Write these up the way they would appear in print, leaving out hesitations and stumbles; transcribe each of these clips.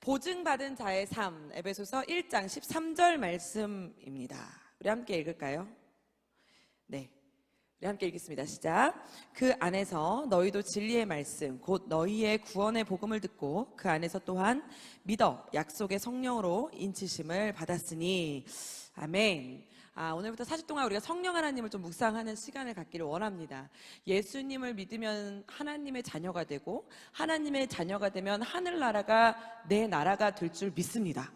보증받은 자의 삶, 에베소서 1장 13절 말씀입니다. 우리 함께 읽을까요? 네, 우리 함께 읽겠습니다. 시작. 그 안에서 너희도 진리의 말씀, 곧 너희의 구원의 복음을 듣고 그 안에서 또한 믿어 약속의 성령으로 인치심을 받았으니. 아멘. 오늘부터 4주 동안 우리가 성령 하나님을 좀 묵상하는 시간을 갖기를 원합니다. 예수님을 믿으면 하나님의 자녀가 되고, 하나님의 자녀가 되면 하늘나라가 내 나라가 될 줄 믿습니다.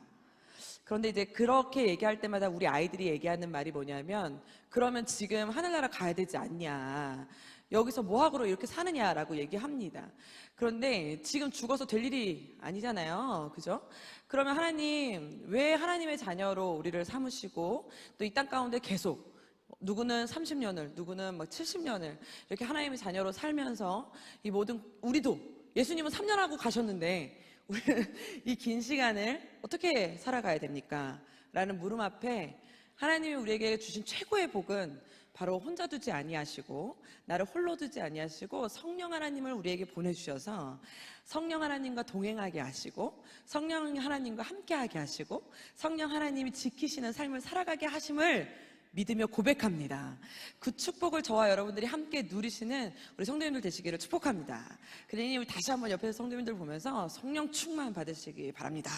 그런데 이제 그렇게 얘기할 때마다 우리 아이들이 얘기하는 말이 뭐냐면, 그러면 지금 하늘나라 가야 되지 않냐, 여기서 뭐하러 이렇게 사느냐라고 얘기합니다. 그런데 지금 죽어서 될 일이 아니잖아요, 그죠? 그러면 하나님, 왜 하나님의 자녀로 우리를 삼으시고 또 이 땅 가운데 계속, 누구는 30년을, 누구는 막 70년을 이렇게 하나님의 자녀로 살면서 이 모든, 우리도 예수님은 3년 하고 가셨는데 우리는 이 긴 시간을 어떻게 살아가야 됩니까? 라는 물음 앞에 하나님이 우리에게 주신 최고의 복은 바로 혼자 두지 아니하시고, 나를 홀로 두지 아니하시고 성령 하나님을 우리에게 보내주셔서 성령 하나님과 동행하게 하시고, 성령 하나님과 함께하게 하시고, 성령 하나님이 지키시는 삶을 살아가게 하심을 믿으며 고백합니다. 그 축복을 저와 여러분들이 함께 누리시는 우리 성도님들 되시기를 축복합니다. 그러니 우리 다시 한번 옆에서 성도님들 보면서 성령 충만 받으시기 바랍니다.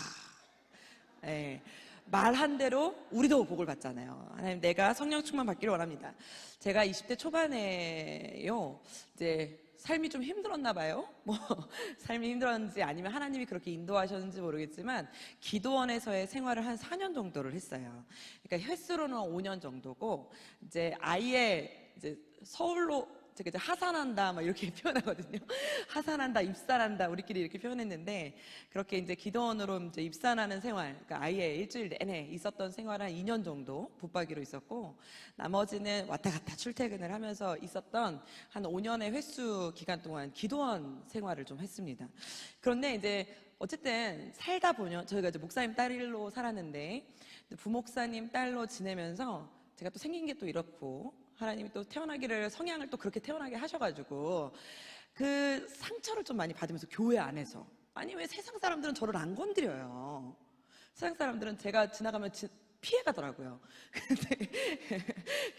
네. 말한 대로 우리도 복을 받잖아요. 하나님, 내가 성령 충만 받기를 원합니다. 제가 20대 초반에요, 이제 삶이 좀 힘들었나 봐요. 삶이 힘들었는지 아니면 하나님이 그렇게 인도하셨는지 모르겠지만 기도원에서의 생활을 한 4년 정도를 했어요. 그러니까 횟수로는 5년 정도고, 이제 아예 이제 서울로 제가 이제 하산한다 막 이렇게 표현하거든요. 하산한다, 입산한다, 우리끼리 이렇게 표현했는데, 그렇게 이제 기도원으로 이제 입산하는 생활, 그러니까 아예 일주일 내내 있었던 생활 한 2년 정도 붙박이로 있었고, 나머지는 왔다 갔다 출퇴근을 하면서 있었던 한 5년의 횟수 기간 동안 기도원 생활을 좀 했습니다. 그런데 이제 어쨌든 살다 보면, 저희가 이제 목사님 딸로 살았는데 부목사님 딸로 지내면서 제가 또 생긴 게 또 이렇고, 하나님이 또 태어나기를, 성향을 또 그렇게 태어나게 하셔가지고 그 상처를 좀 많이 받으면서, 교회 안에서, 아니 왜 세상 사람들은 저를 안 건드려요? 세상 사람들은 제가 지나가면 피해가더라고요. 근데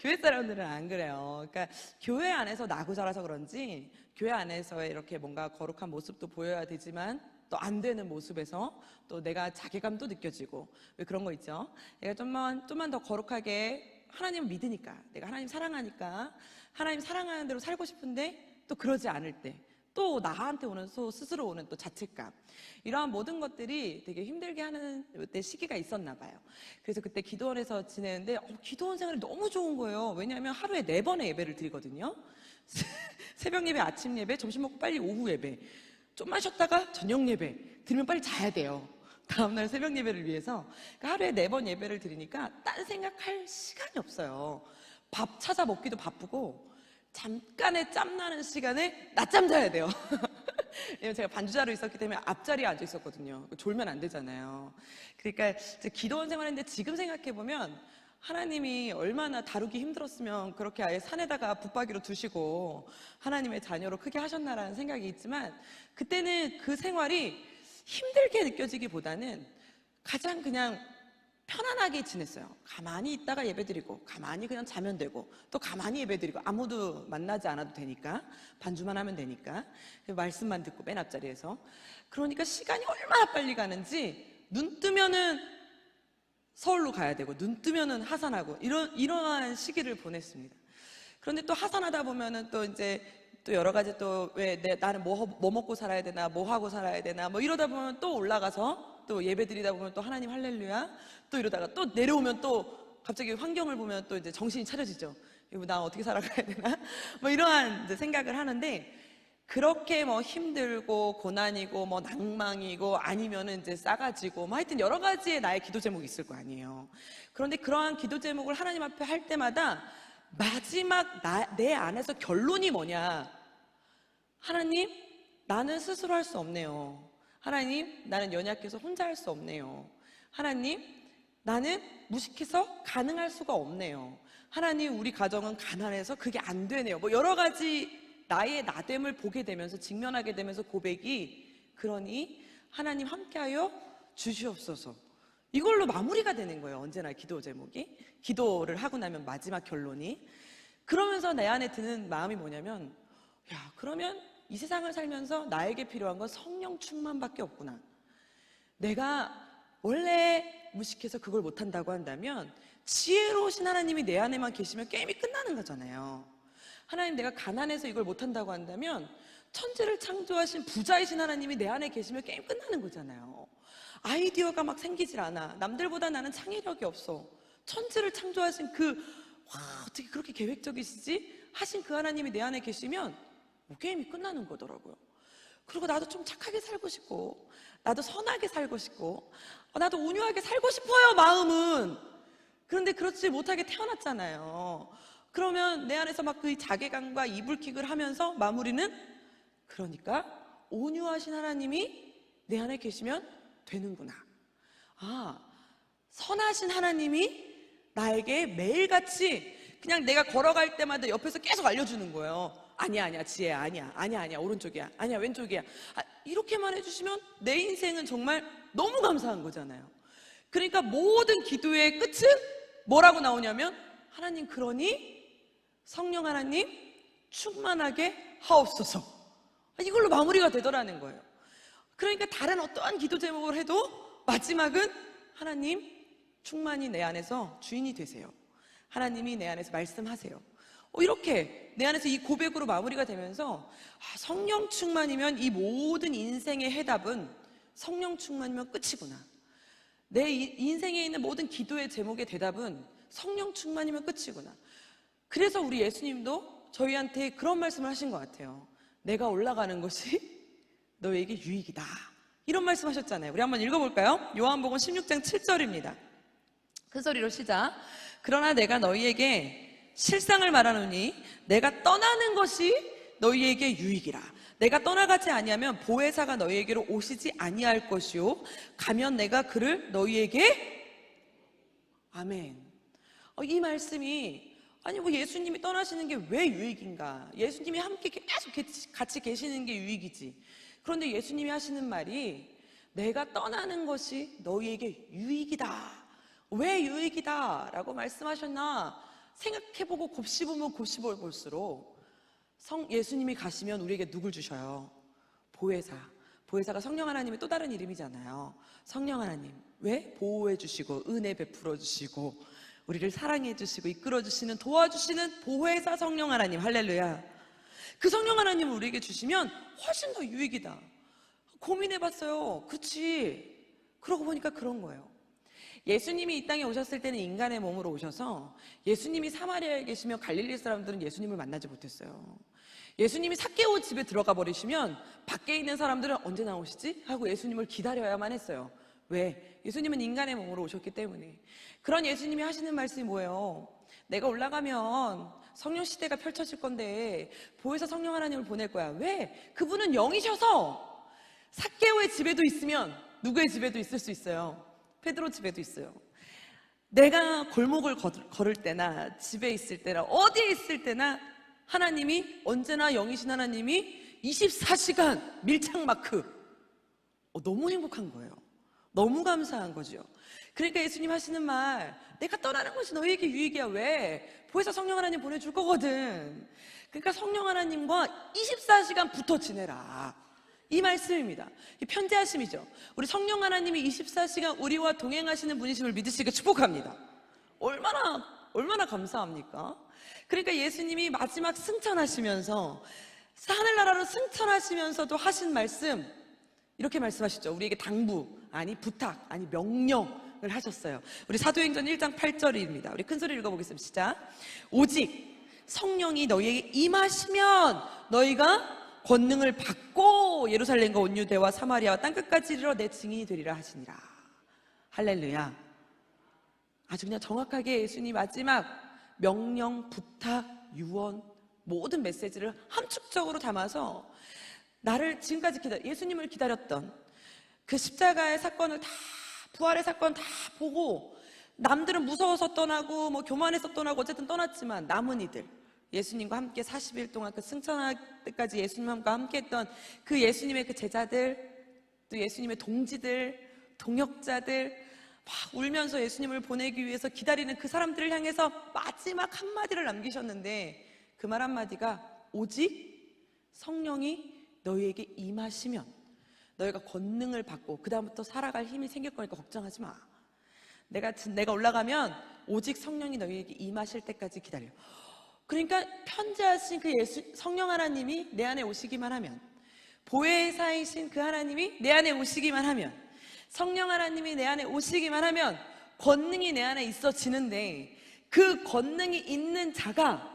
교회 사람들은 안 그래요. 그러니까 교회 안에서 나고 자라서 그런지 교회 안에서의 이렇게 뭔가 거룩한 모습도 보여야 되지만 또 안 되는 모습에서 또 내가 자괴감도 느껴지고, 왜 그런 거 있죠? 내가 좀만 더 거룩하게 하나님을 믿으니까, 내가 하나님 사랑하니까 하나님 사랑하는 대로 살고 싶은데 또 그러지 않을 때, 또 나한테 오는 스스로 오는 또 자책감, 이러한 모든 것들이 되게 힘들게 하는 때 시기가 있었나 봐요. 그래서 그때 기도원에서 지내는데 기도원 생활이 너무 좋은 거예요. 왜냐하면 하루에 4번의 예배를 드리거든요. 새벽 예배, 아침 예배, 점심 먹고 빨리 오후 예배, 좀만 쉬었다가 저녁 예배 들으면 빨리 자야 돼요. 다음날 새벽 예배를 위해서. 그러니까 하루에 4번 예배를 드리니까 딴 생각할 시간이 없어요. 밥 찾아 먹기도 바쁘고, 잠깐의 짬나는 시간에 낮잠 자야 돼요. 왜냐면 제가 반주자로 있었기 때문에 앞자리에 앉아 있었거든요. 졸면 안 되잖아요. 그러니까 이제 기도원 생활했는데 지금 생각해보면 하나님이 얼마나 다루기 힘들었으면 그렇게 아예 산에다가 붙박이로 두시고 하나님의 자녀로 크게 하셨나라는 생각이 있지만, 그때는 그 생활이 힘들게 느껴지기보다는 가장 그냥 편안하게 지냈어요. 가만히 있다가 예배드리고, 가만히 그냥 자면 되고, 또 가만히 예배드리고, 아무도 만나지 않아도 되니까, 반주만 하면 되니까, 말씀만 듣고 맨 앞자리에서. 그러니까 시간이 얼마나 빨리 가는지, 눈 뜨면은 서울로 가야 되고, 눈 뜨면은 하산하고, 이러한 시기를 보냈습니다. 그런데 또 하산하다 보면은 또 이제 또 여러 가지, 또 왜 나는 뭐 먹고 살아야 되나, 뭐 하고 살아야 되나, 뭐 이러다 보면 또 올라가서 또 예배 드리다 보면 또 하나님 할렐루야, 또 이러다가 또 내려오면 또 갑자기 환경을 보면 또 이제 정신이 차려지죠. 이거 나 어떻게 살아가야 되나? 뭐 이러한 이제 생각을 하는데, 그렇게 뭐 힘들고 고난이고 뭐 낭망이고 아니면은 이제 싸가지고 뭐 하여튼 여러 가지의 나의 기도 제목이 있을 거 아니에요. 그런데 그러한 기도 제목을 하나님 앞에 할 때마다 마지막 내 안에서 결론이 뭐냐? 하나님, 나는 스스로 할 수 없네요. 하나님, 나는 연약해서 혼자 할 수 없네요. 하나님, 나는 무식해서 가능할 수가 없네요. 하나님, 우리 가정은 가난해서 그게 안 되네요. 뭐 여러 가지 나의 나됨을 보게 되면서, 직면하게 되면서 고백이, 그러니 하나님 함께하여 주시옵소서. 이걸로 마무리가 되는 거예요. 언제나 기도 제목이. 기도를 하고 나면 마지막 결론이. 그러면서 내 안에 드는 마음이 뭐냐면, 야, 그러면 이 세상을 살면서 나에게 필요한 건 성령 충만밖에 없구나. 내가 원래 무식해서 그걸 못한다고 한다면 지혜로우신 하나님이 내 안에만 계시면 게임이 끝나는 거잖아요. 하나님, 내가 가난해서 이걸 못한다고 한다면 천지를 창조하신 부자이신 하나님이 내 안에 계시면 게임 끝나는 거잖아요. 아이디어가 막 생기질 않아. 남들보다 나는 창의력이 없어. 천지를 창조하신 어떻게 그렇게 계획적이시지? 하신 그 하나님이 내 안에 계시면 뭐 게임이 끝나는 거더라고요. 그리고 나도 좀 착하게 살고 싶고, 나도 선하게 살고 싶고, 나도 온유하게 살고 싶어요, 마음은. 그런데 그렇지 못하게 태어났잖아요. 그러면 내 안에서 막 그 자괴감과 이불킥을 하면서 마무리는, 그러니까 온유하신 하나님이 내 안에 계시면 되는구나. 선하신 하나님이 나에게 매일같이 그냥 내가 걸어갈 때마다 옆에서 계속 알려주는 거예요. 아니야, 지혜야, 아니야, 오른쪽이야, 아니야, 왼쪽이야. 이렇게만 해주시면 내 인생은 정말 너무 감사한 거잖아요. 그러니까 모든 기도의 끝은 뭐라고 나오냐면, 하나님, 그러니 성령 하나님 충만하게 하옵소서. 이걸로 마무리가 되더라는 거예요. 그러니까 다른 어떠한 기도 제목을 해도 마지막은 하나님 충만히 내 안에서 주인이 되세요. 하나님이 내 안에서 말씀하세요. 이렇게 내 안에서 이 고백으로 마무리가 되면서, 성령 충만이면 이 모든 인생의 해답은 성령 충만이면 끝이구나. 내 인생에 있는 모든 기도의 제목의 대답은 성령 충만이면 끝이구나. 그래서 우리 예수님도 저희한테 그런 말씀을 하신 것 같아요. 내가 올라가는 것이 너에게 유익이다. 이런 말씀 하셨잖아요. 우리 한번 읽어볼까요? 요한복음 16장 7절입니다. 큰 소리로 시작. 그러나 내가 너희에게 실상을 말하노니 내가 떠나는 것이 너희에게 유익이라. 내가 떠나가지 아니하면 보혜사가 너희에게로 오시지 아니할 것이요 가면 내가 그를 너희에게. 아멘. 이 말씀이, 아니 뭐 예수님이 떠나시는 게 왜 유익인가? 예수님이 함께 계속 같이 계시는 게 유익이지. 그런데 예수님이 하시는 말이, 내가 떠나는 것이 너희에게 유익이다. 왜 유익이다? 라고 말씀하셨나? 생각해보고 곱씹으면 곱씹어볼수록 예수님이 가시면 우리에게 누굴 주셔요? 보혜사. 보혜사가 성령 하나님의 또 다른 이름이잖아요. 성령 하나님. 왜? 보호해 주시고 은혜 베풀어 주시고 우리를 사랑해 주시고 이끌어 주시는, 도와주시는 보혜사 성령 하나님. 할렐루야. 그 성령 하나님을 우리에게 주시면 훨씬 더 유익이다. 고민해봤어요. 그치? 그러고 보니까 그런 거예요. 예수님이 이 땅에 오셨을 때는 인간의 몸으로 오셔서, 예수님이 사마리아에 계시며 갈릴리 사람들은 예수님을 만나지 못했어요. 예수님이 삭개오 집에 들어가 버리시면 밖에 있는 사람들은 언제 나오시지? 하고 예수님을 기다려야만 했어요. 왜? 예수님은 인간의 몸으로 오셨기 때문에. 그런 예수님이 하시는 말씀이 뭐예요? 내가 올라가면 성령 시대가 펼쳐질 건데 보혜사 성령 하나님을 보낼 거야. 왜? 그분은 영이셔서 삭개오의 집에도 있으면 누구의 집에도 있을 수 있어요. 베드로 집에도 있어요. 내가 골목을 걸을 때나 집에 있을 때나 어디에 있을 때나 하나님이, 언제나 영이신 하나님이 24시간 밀착 마크. 너무 행복한 거예요. 너무 감사한 거죠. 그러니까 예수님 하시는 말, 내가 떠나는 것이 너희에게 유익이야. 왜? 보혜사 성령 하나님 보내줄 거거든. 그러니까 성령 하나님과 24시간 붙어 지내라. 이 말씀입니다. 이 편지하심이죠. 우리 성령 하나님이 24시간 우리와 동행하시는 분이심을 믿으시기를 축복합니다. 얼마나 감사합니까? 그러니까 예수님이 마지막 승천하시면서, 하늘나라로 승천하시면서도 하신 말씀, 이렇게 말씀하시죠. 우리에게 당부, 아니 부탁, 아니 명령을 하셨어요. 우리 사도행전 1장 8절입니다. 우리 큰 소리 읽어보겠습니다. 시작. 오직 성령이 너희에게 임하시면 너희가 권능을 받고 예루살렘과 온 유대와 사마리아와 땅끝까지 이르러 내 증인이 되리라 하시니라. 할렐루야. 아주 그냥 정확하게 예수님 마지막 명령, 부탁, 유언, 모든 메시지를 함축적으로 담아서 나를 지금까지 예수님을 기다렸던 그 십자가의 사건을 다, 부활의 사건 다 보고, 남들은 무서워서 떠나고 뭐 교만해서 떠나고 어쨌든 떠났지만 남은 이들, 예수님과 함께 40일 동안 그 승천할 때까지 예수님과 함께 했던 그 예수님의 그 제자들, 또 예수님의 동지들, 동역자들, 막 울면서 예수님을 보내기 위해서 기다리는 그 사람들을 향해서 마지막 한마디를 남기셨는데 그 말 한마디가 오직 성령이 너희에게 임하시면 너희가 권능을 받고 그 다음부터 살아갈 힘이 생길 거니까 걱정하지 마. 내가 올라가면 오직 성령이 너희에게 임하실 때까지 기다려. 그러니까 편지하신 그 성령 하나님이 내 안에 오시기만 하면, 보혜사이신 그 하나님이 내 안에 오시기만 하면, 성령 하나님이 내 안에 오시기만 하면 권능이 내 안에 있어지는데, 그 권능이 있는 자가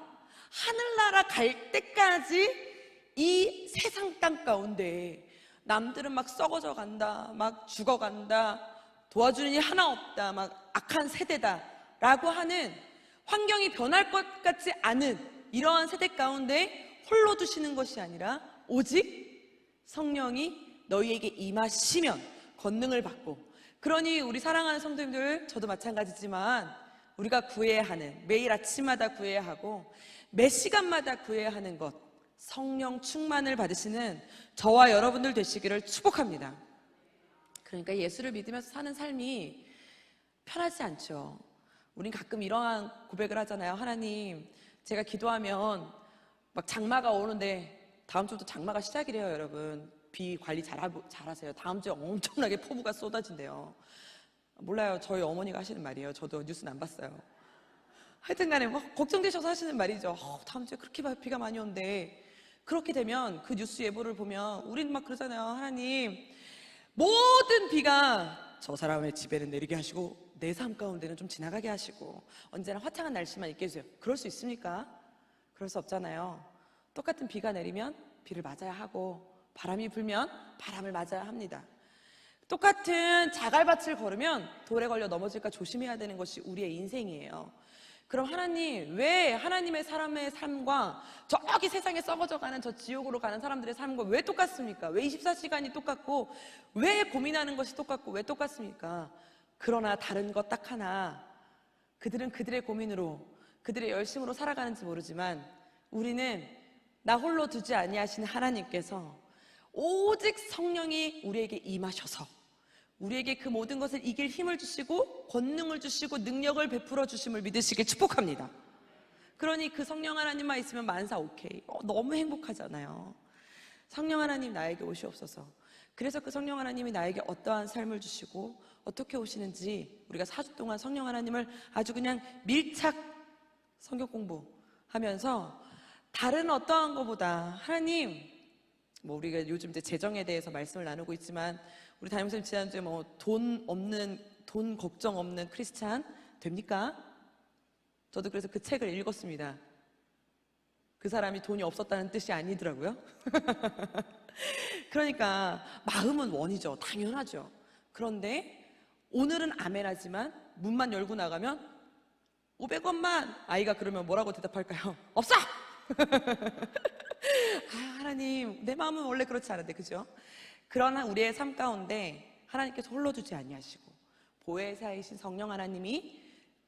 하늘나라 갈 때까지 이 세상 땅 가운데 남들은 막 썩어져 간다, 막 죽어간다, 도와주는 일 하나 없다, 막 악한 세대다 라고 하는, 환경이 변할 것 같지 않은 이러한 세대 가운데 홀로 두시는 것이 아니라 오직 성령이 너희에게 임하시면 권능을 받고, 그러니 우리 사랑하는 성도님들, 저도 마찬가지지만 우리가 구해야 하는, 매일 아침마다 구해야 하고 매 시간마다 구해야 하는 것, 성령 충만을 받으시는 저와 여러분들 되시기를 축복합니다. 그러니까 예수를 믿으면서 사는 삶이 편하지 않죠. 우린 가끔 이러한 고백을 하잖아요. 하나님, 제가 기도하면 막 장마가 오는데 다음 주부터 장마가 시작이래요. 여러분, 비 관리 잘하세요. 다음 주에 엄청나게 폭우가 쏟아진대요. 몰라요. 저희 어머니가 하시는 말이에요. 저도 뉴스는 안 봤어요. 하여튼 간에 막 걱정되셔서 하시는 말이죠. 다음 주에 그렇게 비가 많이 온대. 그렇게 되면 그 뉴스 예보를 보면 우린 막 그러잖아요. 하나님, 모든 비가 저 사람의 집에는 내리게 하시고 내 삶 가운데는 좀 지나가게 하시고 언제나 화창한 날씨만 있게 해주세요. 그럴 수 있습니까? 그럴 수 없잖아요. 똑같은 비가 내리면 비를 맞아야 하고, 바람이 불면 바람을 맞아야 합니다. 똑같은 자갈밭을 걸으면 돌에 걸려 넘어질까 조심해야 되는 것이 우리의 인생이에요. 그럼 하나님, 왜 하나님의 사람의 삶과 저기 세상에 썩어져 가는 저 지옥으로 가는 사람들의 삶과 왜 똑같습니까? 왜 24시간이 똑같고, 왜 고민하는 것이 똑같고, 왜 똑같습니까? 그러나 다른 것 딱 하나, 그들은 그들의 고민으로, 그들의 열심으로 살아가는지 모르지만 우리는 나 홀로 두지 아니하시는 하나님께서 오직 성령이 우리에게 임하셔서 우리에게 그 모든 것을 이길 힘을 주시고 권능을 주시고 능력을 베풀어 주심을 믿으시길 축복합니다. 그러니 그 성령 하나님만 있으면 만사 오케이. 너무 행복하잖아요. 성령 하나님 나에게 오시옵소서. 그래서 그 성령 하나님이 나에게 어떠한 삶을 주시고 어떻게 오시는지 우리가 4주 동안 성령 하나님을 아주 그냥 밀착 성경 공부하면서 다른 어떠한 것보다 하나님, 우리가 요즘 이제 재정에 대해서 말씀을 나누고 있지만 우리 담임선생님 지난주에 돈 걱정 없는 크리스찬 됩니까? 저도 그래서 그 책을 읽었습니다. 그 사람이 돈이 없었다는 뜻이 아니더라고요. 그러니까 마음은 원이죠. 당연하죠. 그런데 오늘은 아멘하지만 문만 열고 나가면 500원만, 아이가 그러면 뭐라고 대답할까요? 없어! 하나님, 내 마음은 원래 그렇지 않은데, 그죠? 그러나 우리의 삶 가운데 하나님께서 홀로 두지 아니하시고 보혜사이신 성령 하나님이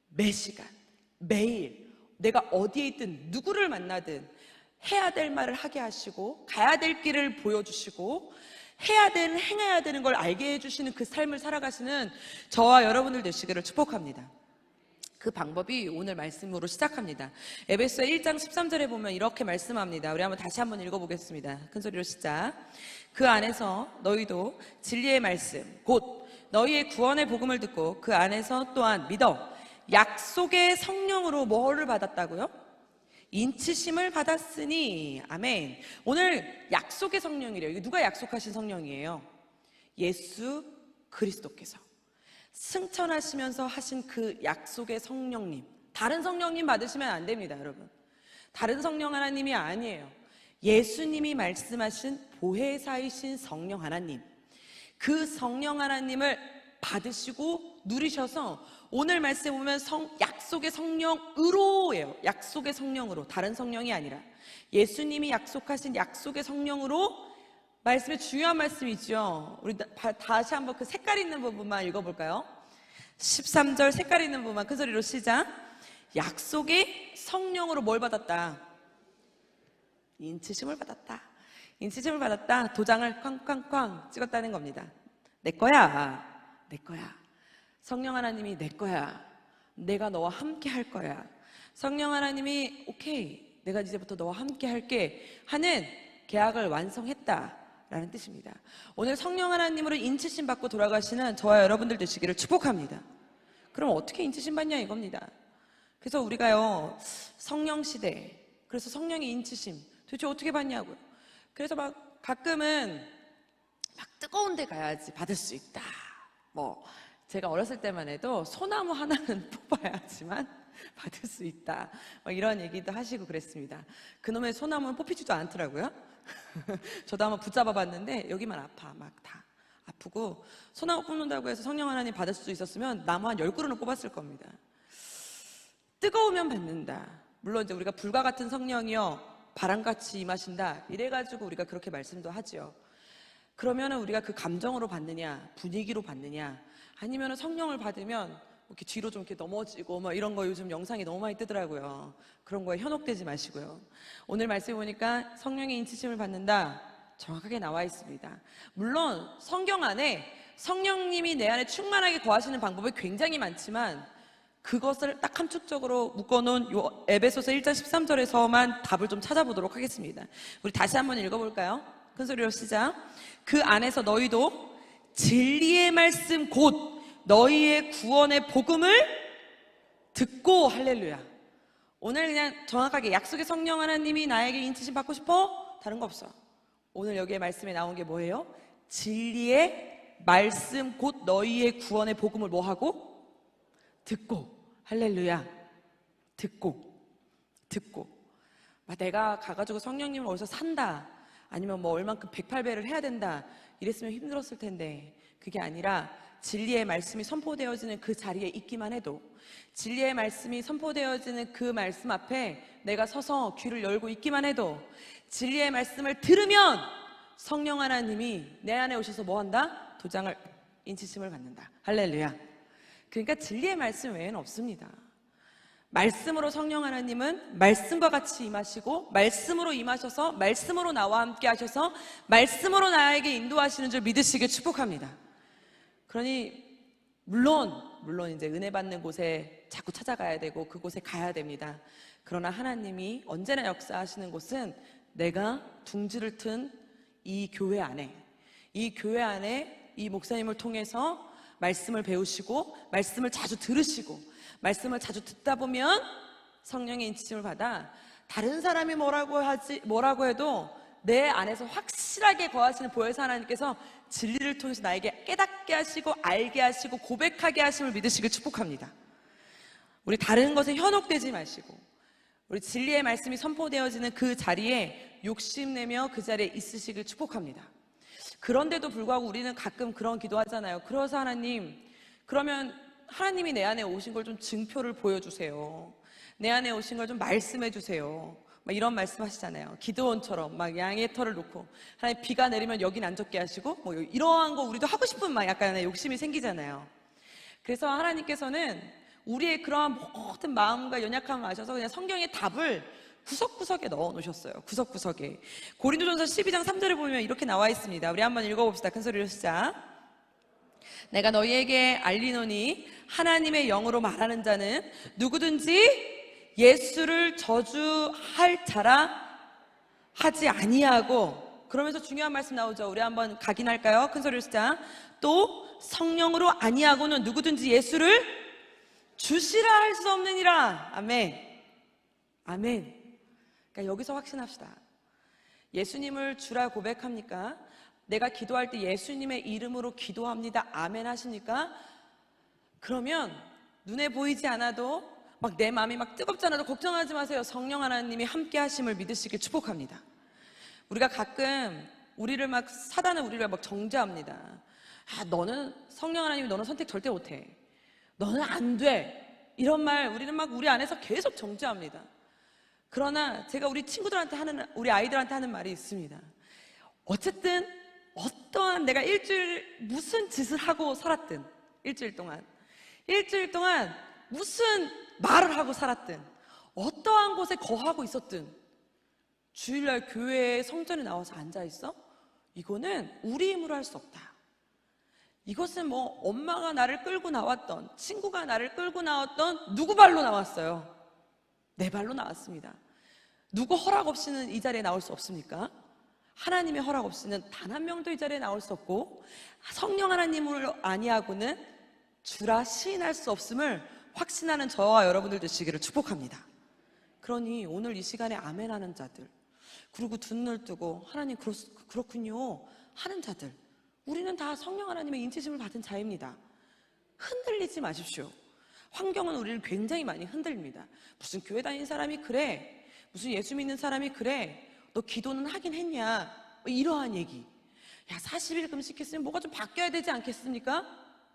매 시간, 매일 내가 어디에 있든 누구를 만나든 해야 될 말을 하게 하시고 가야 될 길을 보여주시고 행해야 되는 걸 알게 해주시는 그 삶을 살아가시는 저와 여러분들 되시기를 축복합니다. 그 방법이 오늘 말씀으로 시작합니다. 에베소서 1장 13절에 보면 이렇게 말씀합니다. 우리 다시 한번 읽어보겠습니다. 큰 소리로 시작. 그 안에서 너희도 진리의 말씀 곧 너희의 구원의 복음을 듣고 그 안에서 또한 믿어 약속의 성령으로 뭐를 받았다고요? 인치심을 받았으니. 아멘. 오늘 약속의 성령이래요. 이게 누가 약속하신 성령이에요? 예수 그리스도께서 승천하시면서 하신 그 약속의 성령님. 다른 성령님 받으시면 안 됩니다, 여러분. 다른 성령 하나님이 아니에요. 예수님이 말씀하신 보혜사이신 성령 하나님, 그 성령 하나님을 받으시고 누리셔서 오늘 말씀에 보면 약속의 성령으로예요. 약속의 성령으로, 다른 성령이 아니라 예수님이 약속하신 약속의 성령으로. 말씀의 중요한 말씀이죠. 우리 다시 한번 그 색깔 있는 부분만 읽어볼까요? 13절 색깔 있는 부분만 큰 소리로 시작. 약속의 성령으로 뭘 받았다? 인치심을 받았다. 인치심을 받았다. 도장을 쾅쾅쾅 찍었다는 겁니다. 내 거야. 내 거야. 성령 하나님이 내 거야. 내가 너와 함께 할 거야. 성령 하나님이 오케이, 내가 이제부터 너와 함께 할게 하는 계약을 완성했다라는 뜻입니다. 오늘 성령 하나님으로 인치심 받고 돌아가시는 저와 여러분들 되시기를 축복합니다. 그럼 어떻게 인치심 받냐 이겁니다. 그래서 우리가요, 성령 시대, 그래서 성령의 인치심 도대체 어떻게 받냐고요. 그래서 막 가끔은 막 뜨거운 데 가야지 받을 수 있다. 뭐 제가 어렸을 때만 해도 소나무 하나는 뽑아야지만 받을 수 있다. 막 이런 얘기도 하시고 그랬습니다. 그놈의 소나무는 뽑히지도 않더라고요. 저도 한번 붙잡아 봤는데 여기만 아파. 막 다 아프고, 소나무 뽑는다고 해서 성령 하나님 받을 수 있었으면 나무 한 10그루는 뽑았을 겁니다. 뜨거우면 받는다. 물론 이제 우리가 불과 같은 성령이여 바람같이 임하신다 이래가지고 우리가 그렇게 말씀도 하죠. 그러면은 우리가 그 감정으로 받느냐, 분위기로 받느냐, 아니면은 성령을 받으면 이렇게 뒤로 좀 이렇게 넘어지고 뭐 이런 거 요즘 영상이 너무 많이 뜨더라고요. 그런 거에 현혹되지 마시고요. 오늘 말씀 보니까 성령의 인치심을 받는다 정확하게 나와 있습니다. 물론 성경 안에 성령님이 내 안에 충만하게 거하시는 방법이 굉장히 많지만 그것을 딱 함축적으로 묶어놓은 요 에베소서 1장 13절에서만 답을 좀 찾아보도록 하겠습니다. 우리 다시 한번 읽어볼까요? 큰 소리로 시작. 그 안에서 너희도 진리의 말씀 곧 너희의 구원의 복음을 듣고, 할렐루야. 오늘 그냥 정확하게 약속의 성령 하나님이 나에게 인치심 받고 싶어? 다른 거 없어. 오늘 여기에 말씀에 나온 게 뭐예요? 진리의 말씀 곧 너희의 구원의 복음을 뭐하고? 듣고. 할렐루야. 듣고 막 내가 가가지고 성령님을 어디서 산다, 아니면 뭐 얼만큼 108배를 해야 된다 이랬으면 힘들었을 텐데, 그게 아니라 진리의 말씀이 선포되어지는 그 자리에 있기만 해도, 진리의 말씀이 선포되어지는 그 말씀 앞에 내가 서서 귀를 열고 있기만 해도, 진리의 말씀을 들으면 성령 하나님이 내 안에 오셔서 뭐한다? 도장을, 인치심을 받는다. 할렐루야. 그러니까 진리의 말씀 외에는 없습니다. 말씀으로 성령 하나님은 말씀과 같이 임하시고, 말씀으로 임하셔서 말씀으로 나와 함께 하셔서 말씀으로 나에게 인도하시는 줄 믿으시길 축복합니다. 그러니 물론 이제 은혜 받는 곳에 자꾸 찾아가야 되고 그곳에 가야 됩니다. 그러나 하나님이 언제나 역사하시는 곳은 내가 둥지를 튼 이 교회 안에, 이 교회 안에 이 목사님을 통해서 말씀을 배우시고 말씀을 자주 들으시고 말씀을 자주 듣다 보면 성령의 인치심을 받아 다른 사람이 뭐라고 해도 내 안에서 확실하게 거하시는 보혜사 하나님께서 진리를 통해서 나에게 깨닫게 하시고 알게 하시고 고백하게 하심을 믿으시길 축복합니다. 우리 다른 것에 현혹되지 마시고 우리 진리의 말씀이 선포되어지는 그 자리에 욕심내며 그 자리에 있으시길 축복합니다. 그런데도 불구하고 우리는 가끔 그런 기도하잖아요. 그래서 하나님, 그러면 하나님이 내 안에 오신 걸 좀 증표를 보여주세요. 내 안에 오신 걸 좀 말씀해 주세요. 막 이런 말씀 하시잖아요. 기드온처럼 막 양의 털을 놓고 하나님 비가 내리면 여긴 안 젖게 하시고 뭐 이러한 거 우리도 하고 싶은 막 약간의 욕심이 생기잖아요. 그래서 하나님께서는 우리의 그러한 모든 마음과 연약함을 아셔서 그냥 성경의 답을 구석구석에 넣어 놓으셨어요. 구석구석에. 고린도전서 12장 3절에 보면 이렇게 나와 있습니다. 우리 한번 읽어봅시다. 큰 소리로 시작. 내가 너희에게 알리노니 하나님의 영으로 말하는 자는 누구든지 예수를 저주할 자라 하지 아니하고, 그러면서 중요한 말씀 나오죠. 우리 한번 각인할까요? 큰 소리로 시작. 또 성령으로 아니하고는 누구든지 예수를 주시라 할 수 없느니라. 아멘. 아멘. 그러니까 여기서 확신합시다. 예수님을 주라 고백합니까? 내가 기도할 때 예수님의 이름으로 기도합니다. 아멘 하십니까? 그러면 눈에 보이지 않아도 막 내 마음이 막 뜨겁지 않아도 걱정하지 마세요. 성령 하나님이 함께 하심을 믿으시길 축복합니다. 우리가 가끔 사단은 우리를 막 정죄합니다. 너는 성령 하나님이 너는 선택 절대 못해. 너는 안 돼. 이런 말 우리는 막 우리 안에서 계속 정죄합니다. 그러나 제가 우리 아이들한테 하는 말이 있습니다. 어쨌든 어떠한 내가 일주일 무슨 짓을 하고 살았든, 일주일 동안 무슨 말을 하고 살았든, 어떠한 곳에 거하고 있었든, 주일날 교회에 성전에 나와서 앉아있어? 이거는 우리 힘으로 할 수 없다. 이것은 뭐 엄마가 나를 끌고 나왔던, 친구가 나를 끌고 나왔던 누구 발로 나왔어요? 내 발로 나왔습니다. 누구 허락 없이는 이 자리에 나올 수 없습니까? 하나님의 허락 없이는 단 한 명도 이 자리에 나올 수 없고, 성령 하나님을 아니하고는 주라 시인할 수 없음을 확신하는 저와 여러분들 되시기를 축복합니다. 그러니 오늘 이 시간에 아멘하는 자들, 그리고 두 눈을 뜨고 하나님 그렇군요 하는 자들, 우리는 다 성령 하나님의 인치심을 받은 자입니다. 흔들리지 마십시오. 환경은 우리를 굉장히 많이 흔들립니다. 무슨 교회 다니는 사람이 그래, 무슨 예수 믿는 사람이 그래, 너 기도는 하긴 했냐, 이러한 얘기. 야, 40일 금식했으면 뭐가 좀 바뀌어야 되지 않겠습니까?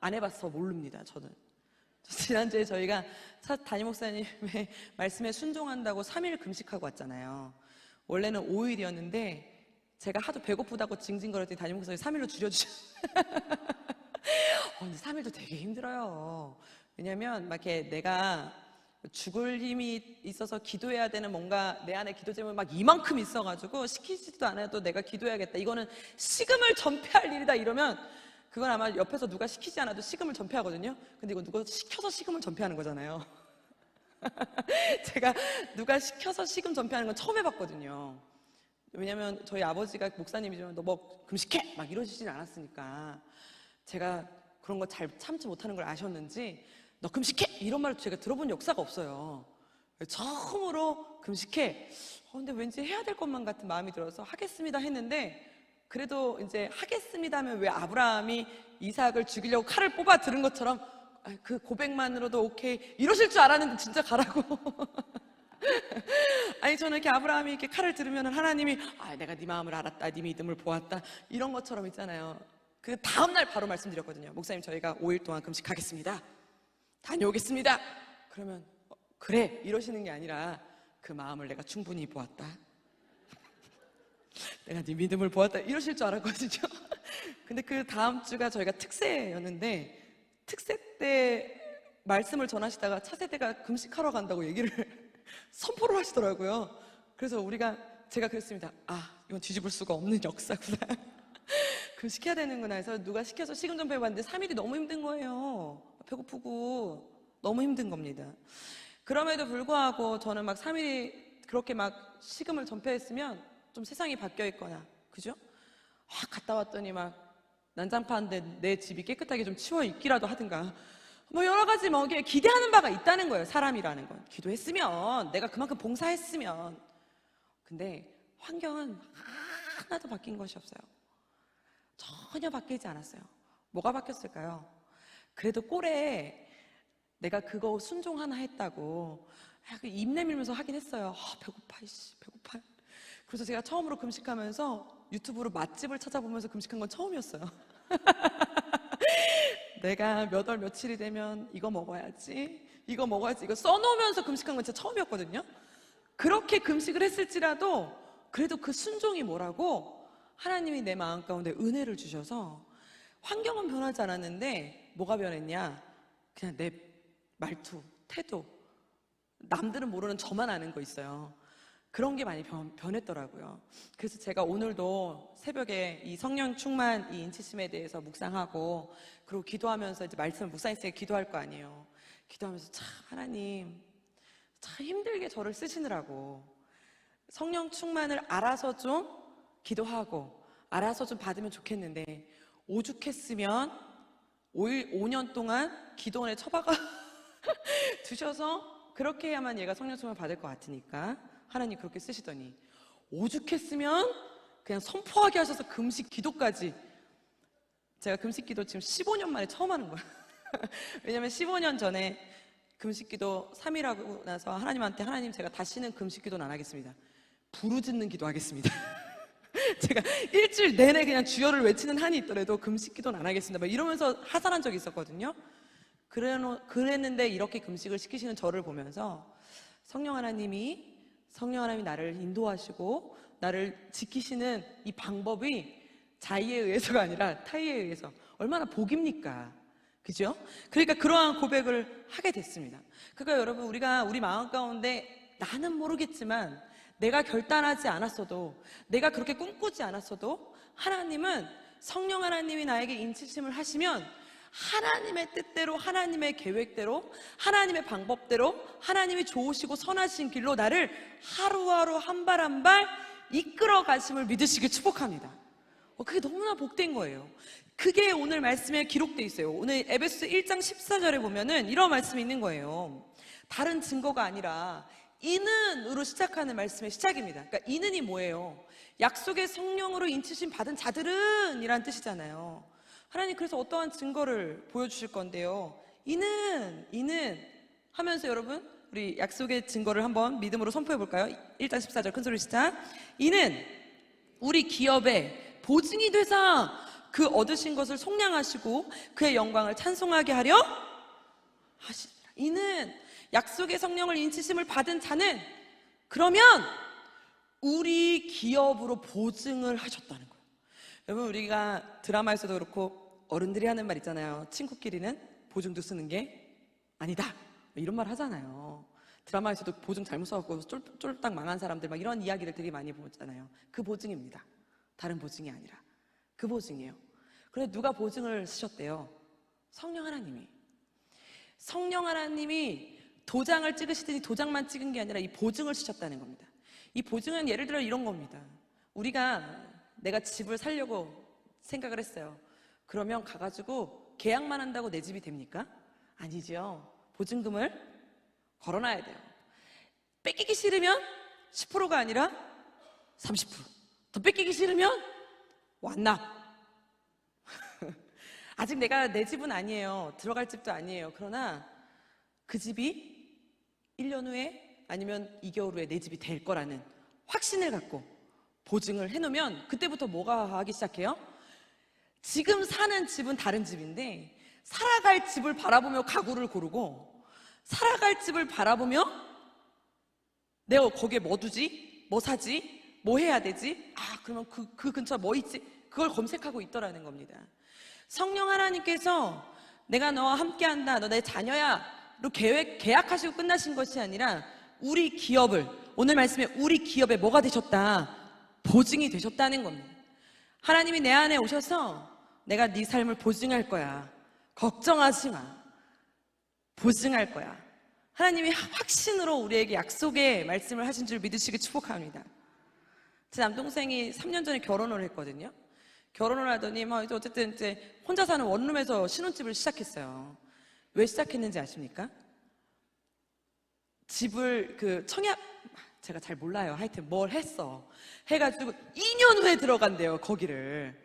안 해봐서 모릅니다. 저는 지난주에 저희가 담임 목사님의 말씀에 순종한다고 3일 금식하고 왔잖아요. 원래는 5일이었는데 제가 하도 배고프다고 징징거렸더니 담임 목사님이 3일로 줄여주셨어요. 근데 3일도 되게 힘들어요. 왜냐면 막 이렇게 내가 죽을 힘이 있어서 기도해야 되는 뭔가 내 안에 기도 제목이 막 이만큼 있어가지고 시키지도 않아도 내가 기도해야겠다, 이거는 식음을 전폐할 일이다 이러면 그건 아마 옆에서 누가 시키지 않아도 식음을 전폐하거든요. 근데 이거 누가 시켜서 식음을 전폐하는 거잖아요. 제가 누가 시켜서 식음 전폐하는 건 처음 해봤거든요. 왜냐면 저희 아버지가 목사님이지만 너 뭐 금식해! 막 이러시진 않았으니까 제가 그런 거 잘 참지 못하는 걸 아셨는지 너 금식해! 이런 말을 제가 들어본 역사가 없어요. 처음으로 금식해! 근데 왠지 해야 될 것만 같은 마음이 들어서 하겠습니다 했는데, 그래도 이제 하겠습니다 하면 왜 아브라함이 이삭을 죽이려고 칼을 뽑아 들은 것처럼 그 고백만으로도 오케이 이러실 줄 알았는데 진짜 가라고. 아니 저는 이렇게 아브라함이 이렇게 칼을 들으면 하나님이 내가 네 마음을 알았다, 네 믿음을 보았다, 이런 것처럼 있잖아요. 그 다음날 바로 말씀드렸거든요. 목사님 저희가 5일 동안 금식하겠습니다, 다녀오겠습니다. 그러면 그래 이러시는 게 아니라 그 마음을 내가 충분히 보았다, 내가 네 믿음을 보았다, 이러실 줄 알았거든요. 근데 그 다음 주가 저희가 특세였는데 특세 때 말씀을 전하시다가 차세대가 금식하러 간다고 얘기를 선포를 하시더라고요. 그래서 제가 그랬습니다. 이건 뒤집을 수가 없는 역사구나. 금식해야 되는구나 해서 누가 시켜서 식음 전폐해봤는데 3일이 너무 힘든 거예요. 배고프고 너무 힘든 겁니다. 그럼에도 불구하고 저는 막 3일이 그렇게 막 식음을 전폐했으면 좀 세상이 바뀌어 있거나, 그죠? 갔다 왔더니 막 난장판인데 내 집이 깨끗하게 좀 치워 있기라도 하든가, 뭐 여러 가지 뭐 기대하는 바가 있다는 거예요. 사람이라는 건 기도했으면, 내가 그만큼 봉사했으면. 근데 환경은 하나도 바뀐 것이 없어요. 전혀 바뀌지 않았어요. 뭐가 바뀌었을까요? 그래도 꼴에 내가 그거 순종 하나 했다고 입 내밀면서 하긴 했어요. 배고파 배고파. 그래서 제가 처음으로 금식하면서 유튜브로 맛집을 찾아보면서 금식한 건 처음이었어요. 내가 몇 월 며칠이 되면 이거 먹어야지 이거 써놓으면서 금식한 건 진짜 처음이었거든요. 그렇게 금식을 했을지라도 그래도 그 순종이 뭐라고, 하나님이 내 마음 가운데 은혜를 주셔서 환경은 변하지 않았는데 뭐가 변했냐, 그냥 내 말투, 태도, 남들은 모르는 저만 아는 거 있어요. 그런 게 많이 변했더라고요. 그래서 제가 오늘도 새벽에 이 성령 충만, 이 인치심에 대해서 묵상하고, 그리고 기도하면서 이제 말씀을 묵상했으니까 기도할 거 아니에요. 기도하면서 참 하나님 참 힘들게 저를 쓰시느라고, 성령 충만을 알아서 좀 기도하고 알아서 좀 받으면 좋겠는데 오죽했으면 5년 동안 기도원에 처박아 두셔서 그렇게 해야만 얘가 성령 충만을 받을 것 같으니까 하나님 그렇게 쓰시더니, 오죽했으면 그냥 선포하게 하셔서 금식 기도까지. 제가 금식 기도 지금 15년 만에 처음 하는 거예요. 왜냐면 15년 전에 금식 기도 3일 하고 나서 하나님한테, 하나님 제가 다시는 금식 기도는 안 하겠습니다, 부르짖는 기도 하겠습니다. 제가 일주일 내내 그냥 주여를 외치는 한이 있더라도 금식 기도는 안 하겠습니다 막 이러면서 하산한 적이 있었거든요. 그랬는데 이렇게 금식을 시키시는 저를 보면서 성령 하나님이 나를 인도하시고 나를 지키시는 이 방법이 자의에 의해서가 아니라 타의에 의해서 얼마나 복입니까? 그죠? 그러니까 그러한 고백을 하게 됐습니다. 그러니까 여러분, 우리가 우리 마음 가운데 나는 모르겠지만 내가 결단하지 않았어도, 내가 그렇게 꿈꾸지 않았어도 하나님은 성령 하나님이 나에게 인치심을 하시면 하나님의 뜻대로, 하나님의 계획대로, 하나님의 방법대로, 하나님이 좋으시고 선하신 길로 나를 하루하루 한 발 한 발 이끌어 가심을 믿으시길 축복합니다. 그게 너무나 복된 거예요. 그게 오늘 말씀에 기록되어 있어요. 오늘 에베소서 1장 14절에 보면은 이런 말씀이 있는 거예요. 다른 증거가 아니라 이는으로 시작하는 말씀의 시작입니다. 그러니까 이는이 뭐예요? 약속의 성령으로 인치심 받은 자들은 이란 뜻이잖아요. 하나님 그래서 어떠한 증거를 보여주실 건데요. 이는 하면서 여러분 우리 약속의 증거를 한번 믿음으로 선포해 볼까요? 1장 14절 큰 소리 시작. 이는 우리 기업의 보증이 되사 그 얻으신 것을 속량하시고 그의 영광을 찬송하게 하려 하시니라. 이는 약속의 성령을 인치심을 받은 자는 그러면 우리 기업으로 보증을 하셨다는 거예요. 여러분 우리가 드라마에서도 그렇고 어른들이 하는 말 있잖아요. 친구끼리는 보증도 쓰는 게 아니다 이런 말 하잖아요. 드라마에서도 보증 잘못 써갖고 쫄딱 망한 사람들 막 이런 이야기들 되게 많이 보잖아요. 그 보증입니다. 다른 보증이 아니라 그 보증이에요. 그런데 누가 보증을 쓰셨대요? 성령 하나님이. 성령 하나님이 도장을 찍으시더니 도장만 찍은 게 아니라 이 보증을 쓰셨다는 겁니다. 이 보증은 예를 들어 이런 겁니다. 내가 집을 사려고 생각을 했어요. 그러면 가가지고 계약만 한다고 내 집이 됩니까? 아니죠. 보증금을 걸어놔야 돼요. 뺏기기 싫으면 10%가 아니라 30%. 더 뺏기기 싫으면 완납. 아직 내 집은 아니에요. 들어갈 집도 아니에요. 그러나 그 집이 1년 후에 아니면 2개월 후에 내 집이 될 거라는 확신을 갖고 보증을 해놓으면 그때부터 뭐가 하기 시작해요? 지금 사는 집은 다른 집인데 살아갈 집을 바라보며 가구를 고르고 살아갈 집을 바라보며 내가 거기에 뭐 두지? 뭐 사지? 뭐 해야 되지? 그러면 그 근처 뭐 있지? 그걸 검색하고 있더라는 겁니다. 성령 하나님께서 내가 너와 함께한다, 너 내 자녀야 로 계약하시고 끝나신 것이 아니라 우리 기업을, 오늘 말씀에 우리 기업에 뭐가 되셨다? 보증이 되셨다는 겁니다. 하나님이 내 안에 오셔서 내가 네 삶을 보증할 거야. 걱정하지 마. 보증할 거야. 하나님이 확신으로 우리에게 약속의 말씀을 하신 줄 믿으시기 축복합니다. 제 남동생이 3년 전에 결혼을 했거든요. 결혼을 하더니 어쨌든 이제 혼자 사는 원룸에서 신혼집을 시작했어요. 왜 시작했는지 아십니까? 집을 제가 잘 몰라요. 하여튼 뭘 했어. 해가지고 2년 후에 들어간대요, 거기를.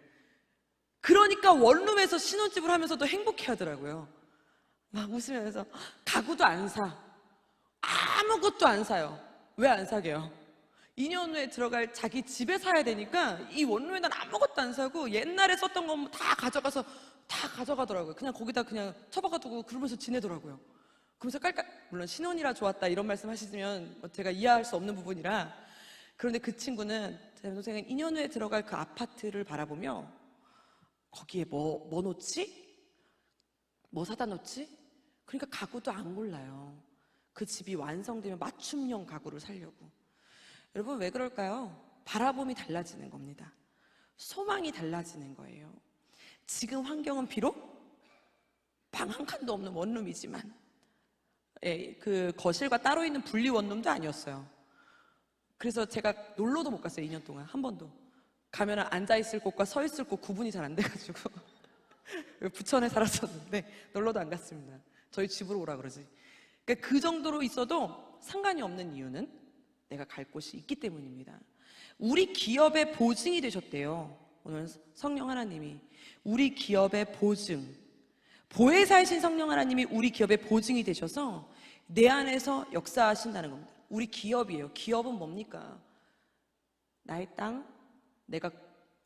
그러니까 원룸에서 신혼집을 하면서도 행복해 하더라고요. 막 웃으면서 가구도 안 사. 아무것도 안 사요. 왜 안 사게요? 2년 후에 들어갈 자기 집에 사야 되니까 이 원룸에는 아무것도 안 사고 옛날에 썼던 거 다 가져가서 다 가져가더라고요. 그냥 거기다 그냥 처박아두고 그러면서 지내더라고요. 그러면서 물론 신혼이라 좋았다 이런 말씀 하시면 제가 이해할 수 없는 부분이라. 그런데 그 친구는, 제 동생은 2년 후에 들어갈 그 아파트를 바라보며 거기에 뭐 놓지? 뭐 사다 놓지? 그러니까 가구도 안 골라요. 그 집이 완성되면 맞춤형 가구를 사려고. 여러분 왜 그럴까요? 바라봄이 달라지는 겁니다. 소망이 달라지는 거예요. 지금 환경은 비록 방 한 칸도 없는 원룸이지만 그 거실과 따로 있는 분리 원룸도 아니었어요. 그래서 제가 놀러도 못 갔어요. 2년 동안 한 번도. 가면 앉아있을 곳과 서있을 곳 구분이 잘 안 돼가지고 부천에 살았었는데 놀러도 안 갔습니다. 저희 집으로 오라 그러지. 그러니까 그 정도로 있어도 상관이 없는 이유는 내가 갈 곳이 있기 때문입니다. 우리 기업의 보증이 되셨대요. 오늘 성령 하나님이 우리 기업의 보증, 보혜사이신 성령 하나님이 우리 기업의 보증이 되셔서 내 안에서 역사하신다는 겁니다. 우리 기업이에요. 기업은 뭡니까? 나의 땅, 내가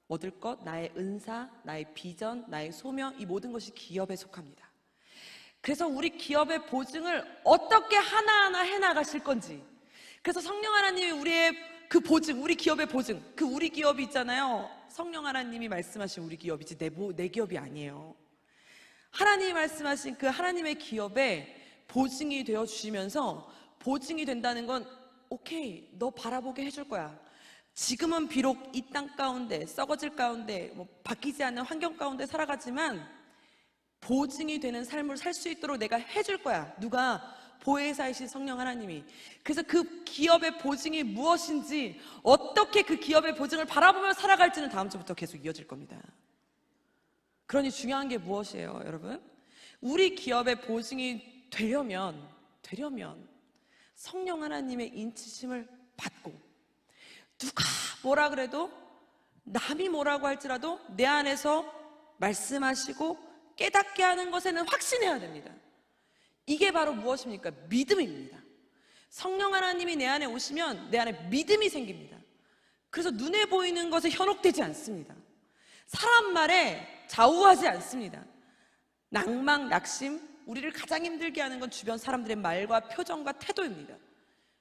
얻을 것, 나의 은사, 나의 비전, 나의 소명, 이 모든 것이 기업에 속합니다. 그래서 우리 기업의 보증을 어떻게 하나하나 해나가실 건지, 그래서 성령 하나님이 우리의 그 보증, 우리 기업의 보증, 그 우리 기업이 있잖아요. 성령 하나님이 말씀하신 우리 기업이지 내 기업이 아니에요. 하나님이 말씀하신 그 하나님의 기업에 보증이 되어주시면서, 보증이 된다는 건 오케이, 너 바라보게 해줄 거야. 지금은 비록 이 땅 가운데 썩어질 가운데 바뀌지 않는 환경 가운데 살아가지만 보증이 되는 삶을 살 수 있도록 내가 해줄 거야. 누가? 보혜사이신 성령 하나님이. 그래서 그 기업의 보증이 무엇인지, 어떻게 그 기업의 보증을 바라보며 살아갈지는 다음 주부터 계속 이어질 겁니다. 그러니 중요한 게 무엇이에요, 여러분? 우리 기업의 보증이 되려면 성령 하나님의 인치심을 받고, 누가 뭐라 그래도, 남이 뭐라고 할지라도 내 안에서 말씀하시고 깨닫게 하는 것에는 확신해야 됩니다. 이게 바로 무엇입니까? 믿음입니다. 성령 하나님이 내 안에 오시면 내 안에 믿음이 생깁니다. 그래서 눈에 보이는 것에 현혹되지 않습니다. 사람 말에 좌우하지 않습니다. 낭망, 낙심, 우리를 가장 힘들게 하는 건 주변 사람들의 말과 표정과 태도입니다.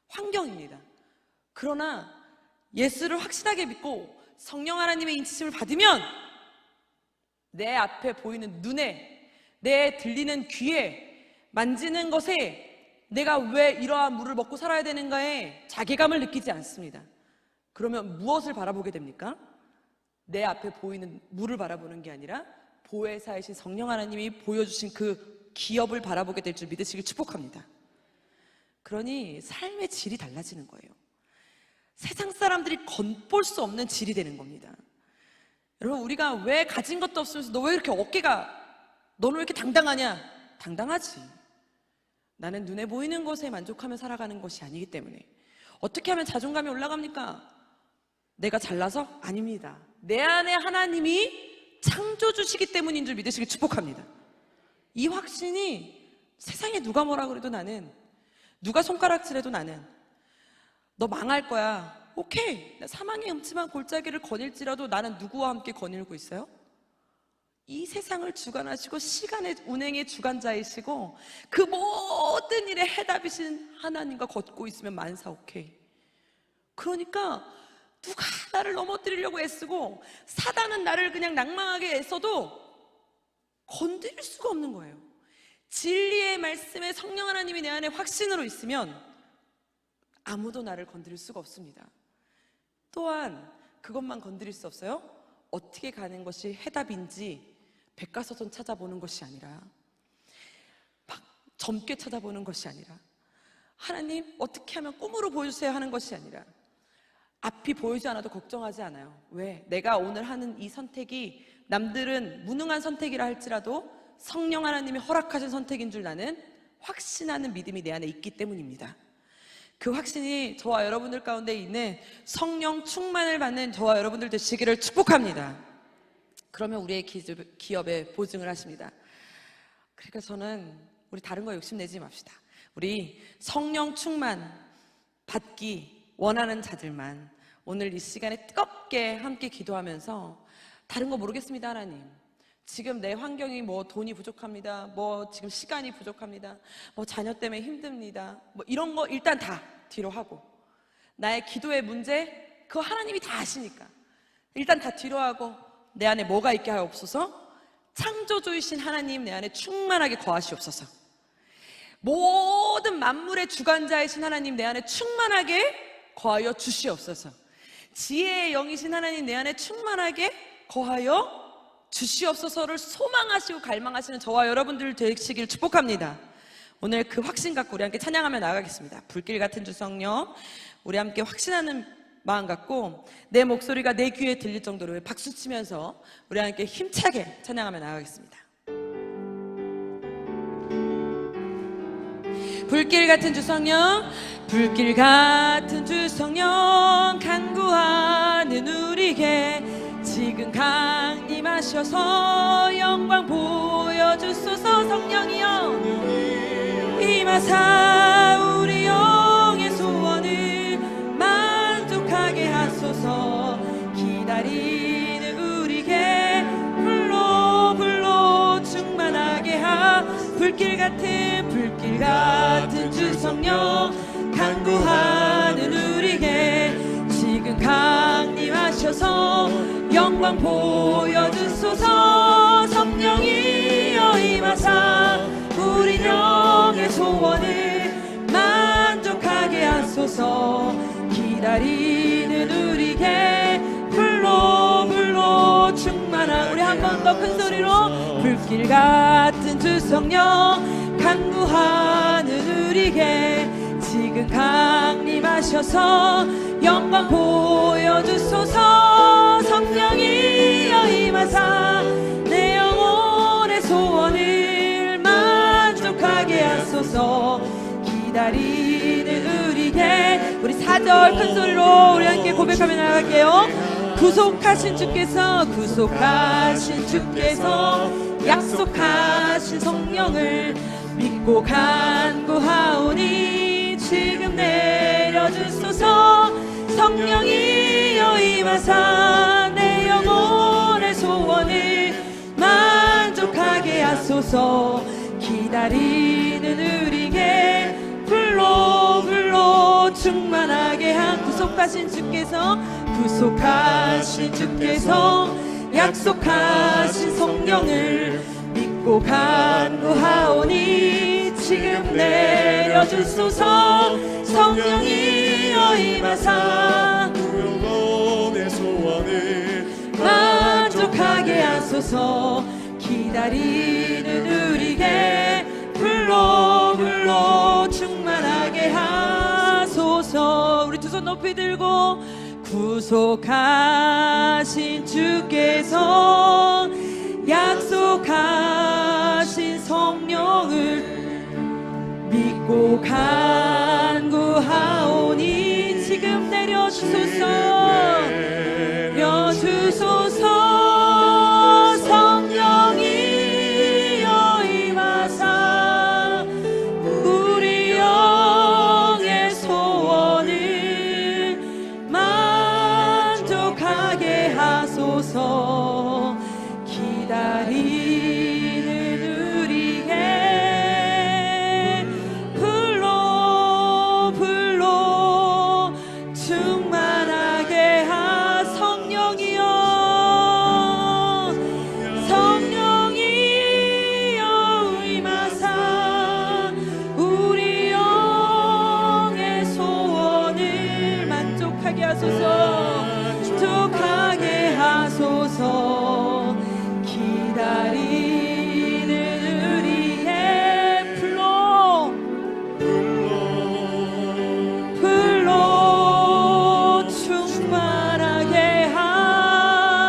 환경입니다. 그러나 예수를 확실하게 믿고 성령 하나님의 인치심을 받으면 내 앞에 보이는 눈에, 내 들리는 귀에, 만지는 것에 내가 왜 이러한 물을 먹고 살아야 되는가에 자괴감을 느끼지 않습니다. 그러면 무엇을 바라보게 됩니까? 내 앞에 보이는 물을 바라보는 게 아니라 보혜사이신 성령 하나님이 보여주신 그 기업을 바라보게 될 줄 믿으시길 축복합니다. 그러니 삶의 질이 달라지는 거예요. 세상 사람들이 건볼 수 없는 질이 되는 겁니다. 여러분, 우리가 왜 가진 것도 없으면서 너 왜 이렇게 너는 왜 이렇게 당당하냐? 당당하지. 나는 눈에 보이는 것에 만족하며 살아가는 것이 아니기 때문에. 어떻게 하면 자존감이 올라갑니까? 내가 잘나서? 아닙니다. 내 안에 하나님이 창조주시기 때문인 줄 믿으시길 축복합니다. 이 확신이 세상에 누가 뭐라 그래도 나는, 누가 손가락질해도 나는, 너 망할 거야. 오케이, 사망의 음침한 골짜기를 거닐지라도 나는 누구와 함께 거닐고 있어요? 이 세상을 주관하시고 시간의 운행의 주관자이시고 그 모든 일의 해답이신 하나님과 걷고 있으면 만사 오케이. 그러니까 누가 나를 넘어뜨리려고 애쓰고 사단은 나를 그냥 낭망하게 애써도 건드릴 수가 없는 거예요. 진리의 말씀에 성령 하나님이 내 안에 확신으로 있으면 아무도 나를 건드릴 수가 없습니다. 또한 그것만 건드릴 수 없어요. 어떻게 가는 것이 해답인지 백과사전 찾아보는 것이 아니라, 막 젊게 찾아보는 것이 아니라, 하나님 어떻게 하면 꿈으로 보여주세요 하는 것이 아니라, 앞이 보이지 않아도 걱정하지 않아요. 왜? 내가 오늘 하는 이 선택이 남들은 무능한 선택이라 할지라도 성령 하나님이 허락하신 선택인 줄 나는 확신하는 믿음이 내 안에 있기 때문입니다. 그 확신이 저와 여러분들 가운데 있는 성령 충만을 받는 저와 여러분들 되시기를 축복합니다. 그러면 우리의 기업에 보증을 하십니다. 그러니까 저는 우리 다른 거 욕심내지 맙시다. 우리 성령 충만 받기 원하는 자들만 오늘 이 시간에 뜨겁게 함께 기도하면서, 다른 거 모르겠습니다 하나님, 지금 내 환경이 돈이 부족합니다, 지금 시간이 부족합니다, 자녀 때문에 힘듭니다, 이런 거 일단 다 뒤로 하고, 나의 기도의 문제 그거 하나님이 다 아시니까 일단 다 뒤로 하고, 내 안에 뭐가 있게 하옵소서? 창조주이신 하나님 내 안에 충만하게 거하시옵소서. 모든 만물의 주관자이신 하나님 내 안에 충만하게 거하여 주시옵소서. 지혜의 영이신 하나님 내 안에 충만하게 거하여 주시옵소서를 소망하시고 갈망하시는 저와 여러분들 되시길 축복합니다. 오늘 그 확신 갖고 우리 함께 찬양하며 나아가겠습니다. 불길 같은 주 성령, 우리 함께 확신하는 마음 갖고 내 목소리가 내 귀에 들릴 정도로 박수치면서 우리 함께 힘차게 찬양하며 나아가겠습니다. 불길 같은 주 성령, 불길 같은 주 성령, 간구하는 우리에게 지금 강림하셔서 영광 보여주소서. 성령이여 임하사 우리 영의 소원을 만족하게 하소서. 기다리는 우리에게 불로 충만하게 하. 불길 같은 주 성령, 간구하는 우리에게 지금 강림하셔서 영광 보여주소서. 성령이여 임하사 우리 영의 소원을 만족하게 하소서. 기다리는 우리에게 한 번 더 큰 소리로 불길 같은 주 성령 간구하는 우리에게 지금 강림하셔서 영광 보여주소서. 성령이여 임하사 내 영혼의 소원을 만족하게 하소서. 기다리는 우리에게 우리 4절 큰 소리로 우리 함께 고백하며 나갈게요. 구속하신 주께서 약속하신 성령을 믿고 간구하오니 지금 내려주소서. 성령이여 임하사 내 영혼의 소원을 만족하게 하소서. 기다리는 우리에게 불로 충만하게 한 구속하신 주께서 약속하신 성령을 믿고 간구하오니 지금 내려주소서. 성령이여 임하사 영혼의 소원을 만족하게 하소서. 기다리는 우리에게 불로 충만하게 하소서. 우리 두 손 높이 들고 구속하신 주께서 약속하신 성령을 믿고 간구하오니 지금 내려주소서. 성령이여 임하사 우리 영의 소원을 만족하게 하소서. 기다리는 우리에게 불로 충만하게 하. 성령이여 임하사 우리 영의 소원을 만족하게 하소서. 기다리는 우리의 불로 충만하게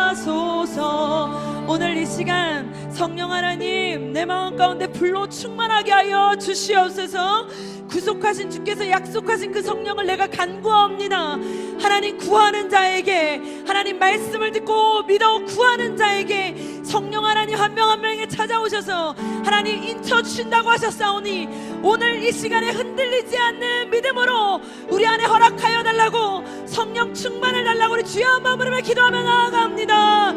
하소서. 오늘 이 시간 성령 하나님 내 마음 가운데 불로 충만하게 하여 주시옵소서. 구속하신 주께서 약속하신 그 성령을 내가 간구하옵니다. 하나님 구하는 자에게, 하나님 말씀을 듣고 믿어 구하는 자에게 성령 하나님 한 명 한 명에게 찾아오셔서 하나님 인쳐주신다고 하셨사오니 오늘 이 시간에 흔들리지 않는 믿음으로 우리 안에 허락하여 달라고, 성령 충만을 달라고 우리 주여 한번 부르며 기도하며 나아갑니다.